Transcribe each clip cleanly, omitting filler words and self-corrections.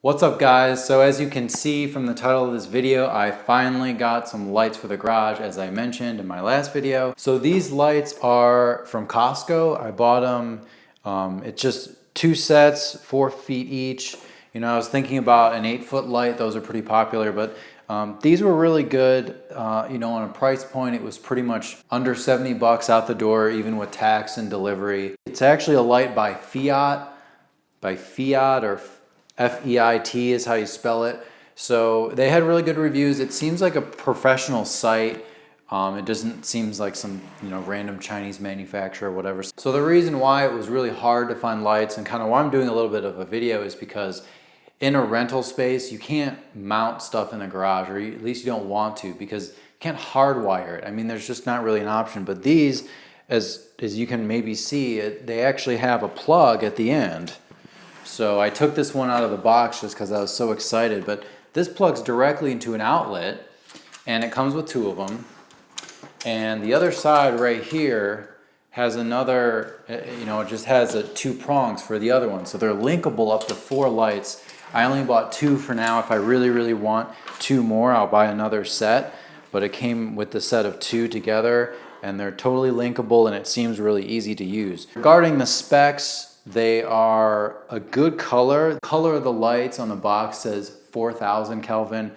What's up guys? So as you can see from the title of this video, I finally got some lights for the garage as I mentioned in my last video. So these lights are from Costco. I bought them, it's just two sets, 4 feet each. You know, I was thinking about an 8-foot light. Those are pretty popular, but these were really good. You know, on a price point, it was pretty much under 70 bucks out the door, even with tax and delivery. It's actually a light by Fiat or F-E-I-T is how you spell it. So they had really good reviews. It seems like a professional site. It doesn't seem like some, you know, random Chinese manufacturer or whatever. So the reason why it was really hard to find lights and kind of why I'm doing a little bit of a video is because in a rental space, you can't mount stuff in the garage, or at least you don't want to, because you can't hardwire it. I mean, there's just not really an option. But these, as you can maybe see, they actually have a plug at the end. So I took this one out of the box just because I was so excited, but this plugs directly into an outlet and it comes with 2 of them. And the other side right here has another, you know, it just has 2 prongs for the other one. So they're linkable up to 4 lights. I only bought 2 for now. If I really want 2 more, I'll buy another set, but it came with the set of 2 together and they're totally linkable and it seems really easy to use. Regarding the specs, they are a good color. The color of the lights on the box says 4,000 Kelvin,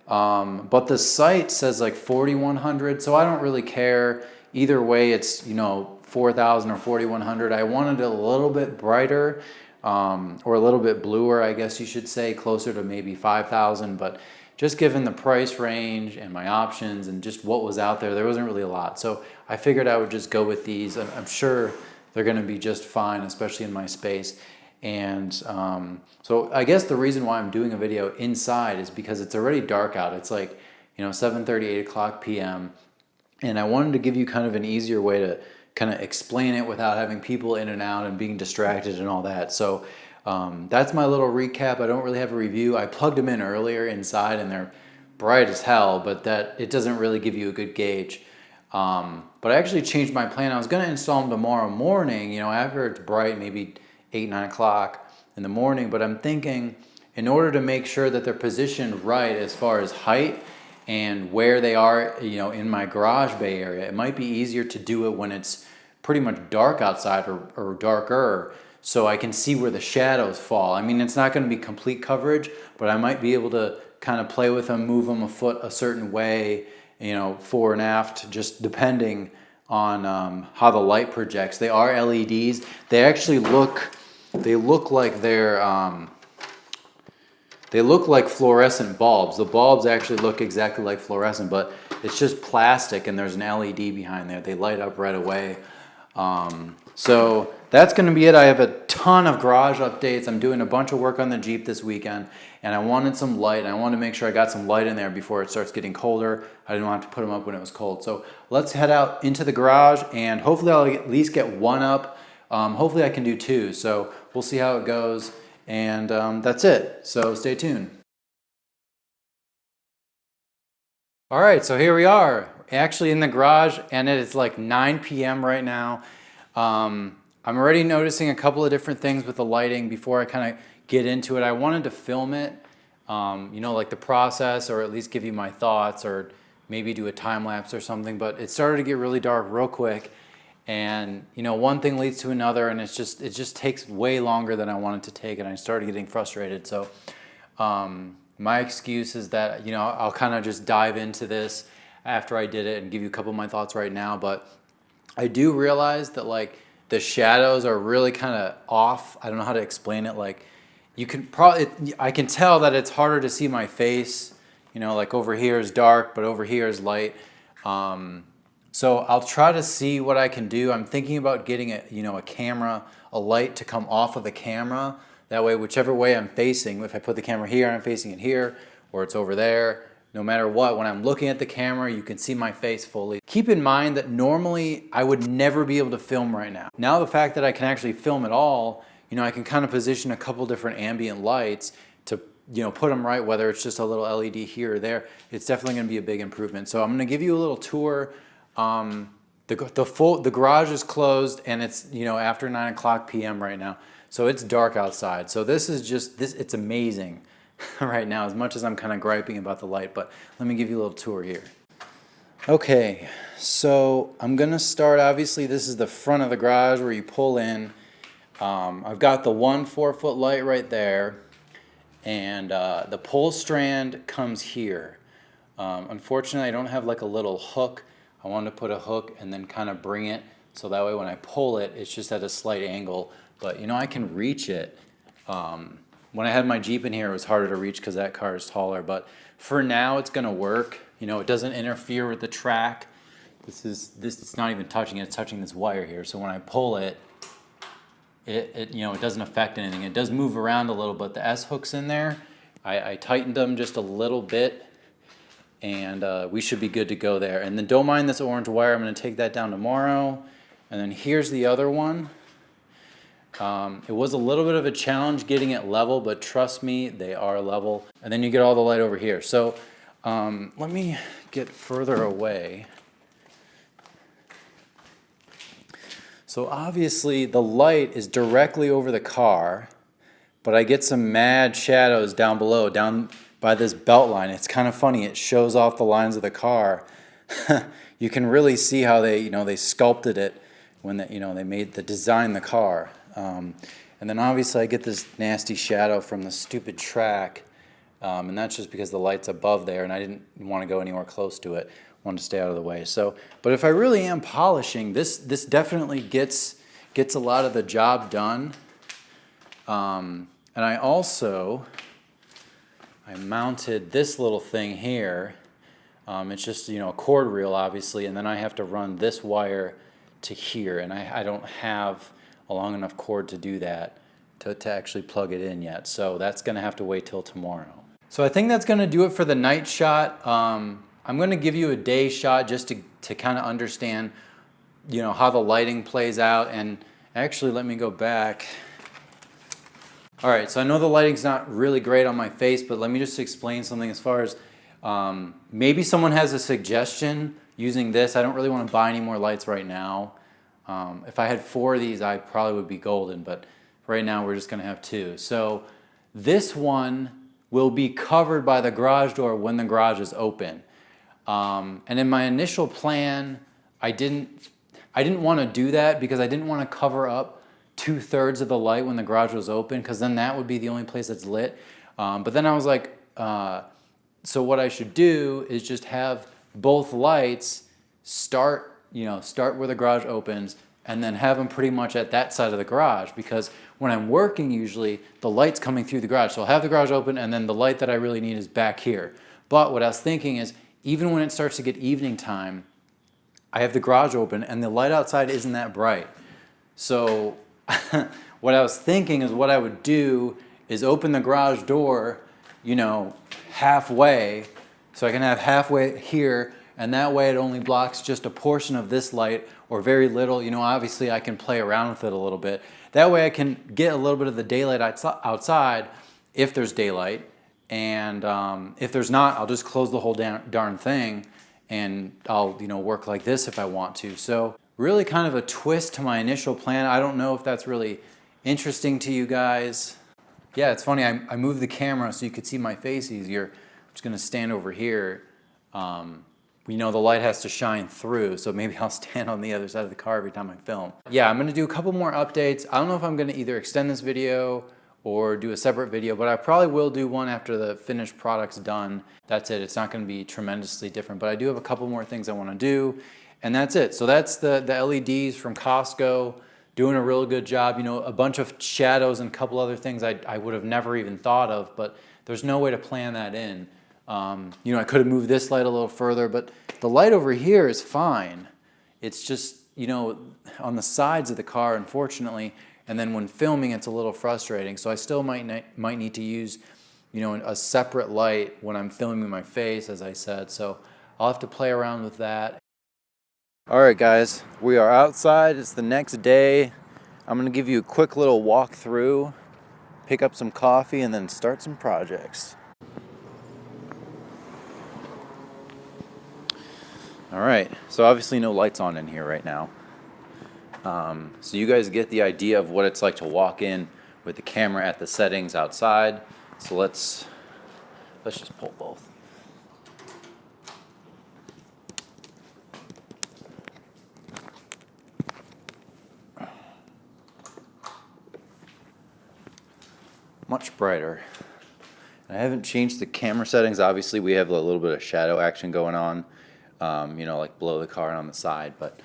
but the site says like 4,100, so I don't really care. Either way, it's, you know, 4,000 or 4,100. I wanted it a little bit brighter, or a little bit bluer, I guess you should say, closer to maybe 5,000, but just given the price range and my options and just what was out there wasn't really a lot. So I figured I would just go with these. I'm sure they're going to be just fine, especially in my space. And so I guess the reason why I'm doing a video inside is because it's already dark out. It's like, you know, 7:30, 8 o'clock p.m. And I wanted to give you kind of an easier way to kind of explain it without having people in and out and being distracted and all that. So that's my little recap. I don't really have a review. I plugged them in earlier inside and they're bright as hell, but that it doesn't really give you a good gauge. But I actually changed my plan. I was going to install them tomorrow morning, you know, after it's bright, maybe 8, 9 o'clock in the morning. But I'm thinking, in order to make sure that they're positioned right as far as height and where they are, you know, in my garage bay area, it might be easier to do it when it's pretty much dark outside or darker, so I can see where the shadows fall. I mean, it's not going to be complete coverage, but I might be able to kind of play with them, move them a foot a certain way, you know, fore and aft, just depending on how the light projects. They are LEDs. They actually look like they look like fluorescent bulbs. The bulbs actually look exactly like fluorescent, but it's just plastic and there's an LED behind there. They light up right away. So that's going to be it. I have a ton of garage updates. I'm doing a bunch of work on the Jeep this weekend, and I wanted some light. And I wanted to make sure I got some light in there before it starts getting colder. I didn't want to put them up when it was cold. So let's head out into the garage, and hopefully I'll at least get 1 up. Hopefully I can do 2. So we'll see how it goes. And that's it. So stay tuned. All right, so here we are, actually in the garage, and it is like 9 p.m. right now. I'm already noticing a couple of different things with the lighting. Before I kind of get into it, I wanted to film it, you know, like the process, or at least give you my thoughts, or maybe do a time lapse or something. But it started to get really dark real quick, and you know, one thing leads to another, and it just takes way longer than I wanted to take, and I started getting frustrated. So my excuse is that, you know, I'll kind of just dive into this after I did it and give you a couple of my thoughts right now. But I do realize that like the shadows are really kind of off. I don't know how to explain it. Like you can probably, I can tell that it's harder to see my face. You know, like over here is dark, but over here is light. So I'll try to see what I can do. I'm thinking about getting a camera, a light to come off of the camera. That way, whichever way I'm facing, if I put the camera here, I'm facing it here, or it's over there, no matter what, when I'm looking at the camera, you can see my face fully. Keep in mind that normally I would never be able to film right now. Now the fact that I can actually film at all, you know, I can kind of position a couple different ambient lights to, you know, put them right, whether it's just a little LED here or there. It's definitely going to be a big improvement. So I'm going to give you a little tour. The garage is closed, and it's, you know, after 9 o'clock p.m. right now. So it's dark outside. So this is just, it's amazing right now, as much as I'm kind of griping about the light, but let me give you a little tour here. Okay, so I'm gonna start, obviously this is the front of the garage where you pull in. I've got the 1 4-foot light right there, and the pull strand comes here. Unfortunately, I don't have like a little hook. I wanted to put a hook and then kind of bring it so that way when I pull it, it's just at a slight angle. But you know, I can reach it. When I had my Jeep in here, it was harder to reach because that car is taller. But for now, it's gonna work. You know, it doesn't interfere with the track. It's not even touching it. It's touching this wire here. So when I pull it, it doesn't affect anything. It does move around a little, but the S hooks in there, I tightened them just a little bit, and we should be good to go there. And then don't mind this orange wire. I'm going to take that down tomorrow. And then here's the other one. It was a little bit of a challenge getting it level, but trust me, they are level. And then you get all the light over here. So let me get further away. So obviously the light is directly over the car, but I get some mad shadows down below, down by this belt line. It's kind of funny. It shows off the lines of the car. You can really see how they sculpted it when they designed the car. And then obviously I get this nasty shadow from the stupid track, and that's just because the light's above there, and I didn't want to go anywhere close to it. Wanted to stay out of the way. So, but if I really am polishing, this definitely gets a lot of the job done. And I mounted this little thing here. It's just a cord reel, obviously, and then I have to run this wire to here, and I don't have a long enough cord to do that, to actually plug it in yet. So that's gonna have to wait till tomorrow. So I think that's gonna do it for the night shot. I'm going to give you a day shot just to kind of understand, how the lighting plays out. And actually, let me go back. All right, so I know the lighting's not really great on my face, but let me just explain something as far as maybe someone has a suggestion using this. I don't really want to buy any more lights right now. If I had 4 of these, I probably would be golden, but right now we're just going to have 2. So this one will be covered by the garage door when the garage is open. And in my initial plan, I didn't want to do that because I didn't want to cover up 2/3 of the light when the garage was open, because then that would be the only place that's lit. But then I was like, so what I should do is just have both lights start where the garage opens, and then have them pretty much at that side of the garage, because when I'm working, usually the light's coming through the garage. So I'll have the garage open, and then the light that I really need is back here. But what I was thinking is, even when it starts to get evening time, I have the garage open and the light outside isn't that bright. So what I was thinking is what I would do is open the garage door, halfway, so I can have halfway here, and that way it only blocks just a portion of this light, or very little. Obviously I can play around with it a little bit. That way I can get a little bit of the daylight outside if there's daylight. And if there's not, I'll just close the whole darn thing, and I'll work like this if I want to. So really kind of a twist to my initial plan. I don't know if that's really interesting to you guys. Yeah, it's funny. I moved the camera so you could see my face easier. I'm just gonna stand over here. The light has to shine through, so maybe I'll stand on the other side of the car every time I film. Yeah, I'm gonna do a couple more updates. I don't know if I'm gonna either extend this video or do a separate video, but I probably will do one after the finished product's done. That's it. It's not going to be tremendously different, but I do have a couple more things I want to do, and that's it. So that's the LEDs from Costco, doing a real good job. A bunch of shadows and a couple other things I would have never even thought of, but there's no way to plan that in. I could have moved this light a little further, but the light over here is fine. It's just, on the sides of the car, unfortunately. And then when filming, it's a little frustrating. So I still might need to use, a separate light when I'm filming my face, as I said. So I'll have to play around with that. All right, guys, we are outside. It's the next day. I'm gonna give you a quick little walk through, pick up some coffee, and then start some projects. All right, so obviously no lights on in here right now. So you guys get the idea of what it's like to walk in with the camera at the settings outside. So let's just pull both. Much brighter. I haven't changed the camera settings. Obviously, we have a little bit of shadow action going on, you know, like below the car and on the side, but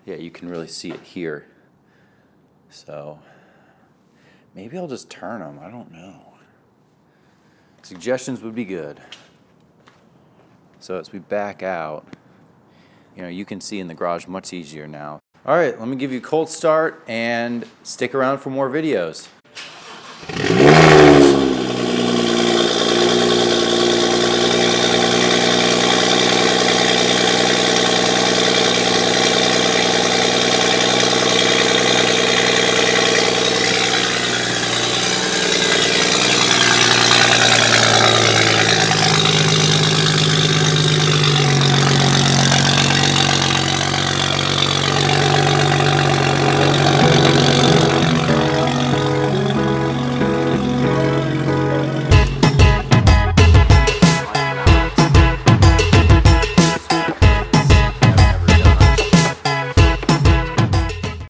yeah, you can really see it here. So maybe I'll just turn them. I don't know. Suggestions would be good. So as we back out, you know, you can see in the garage much easier now. All right, let me give you a cold start and stick around for more videos.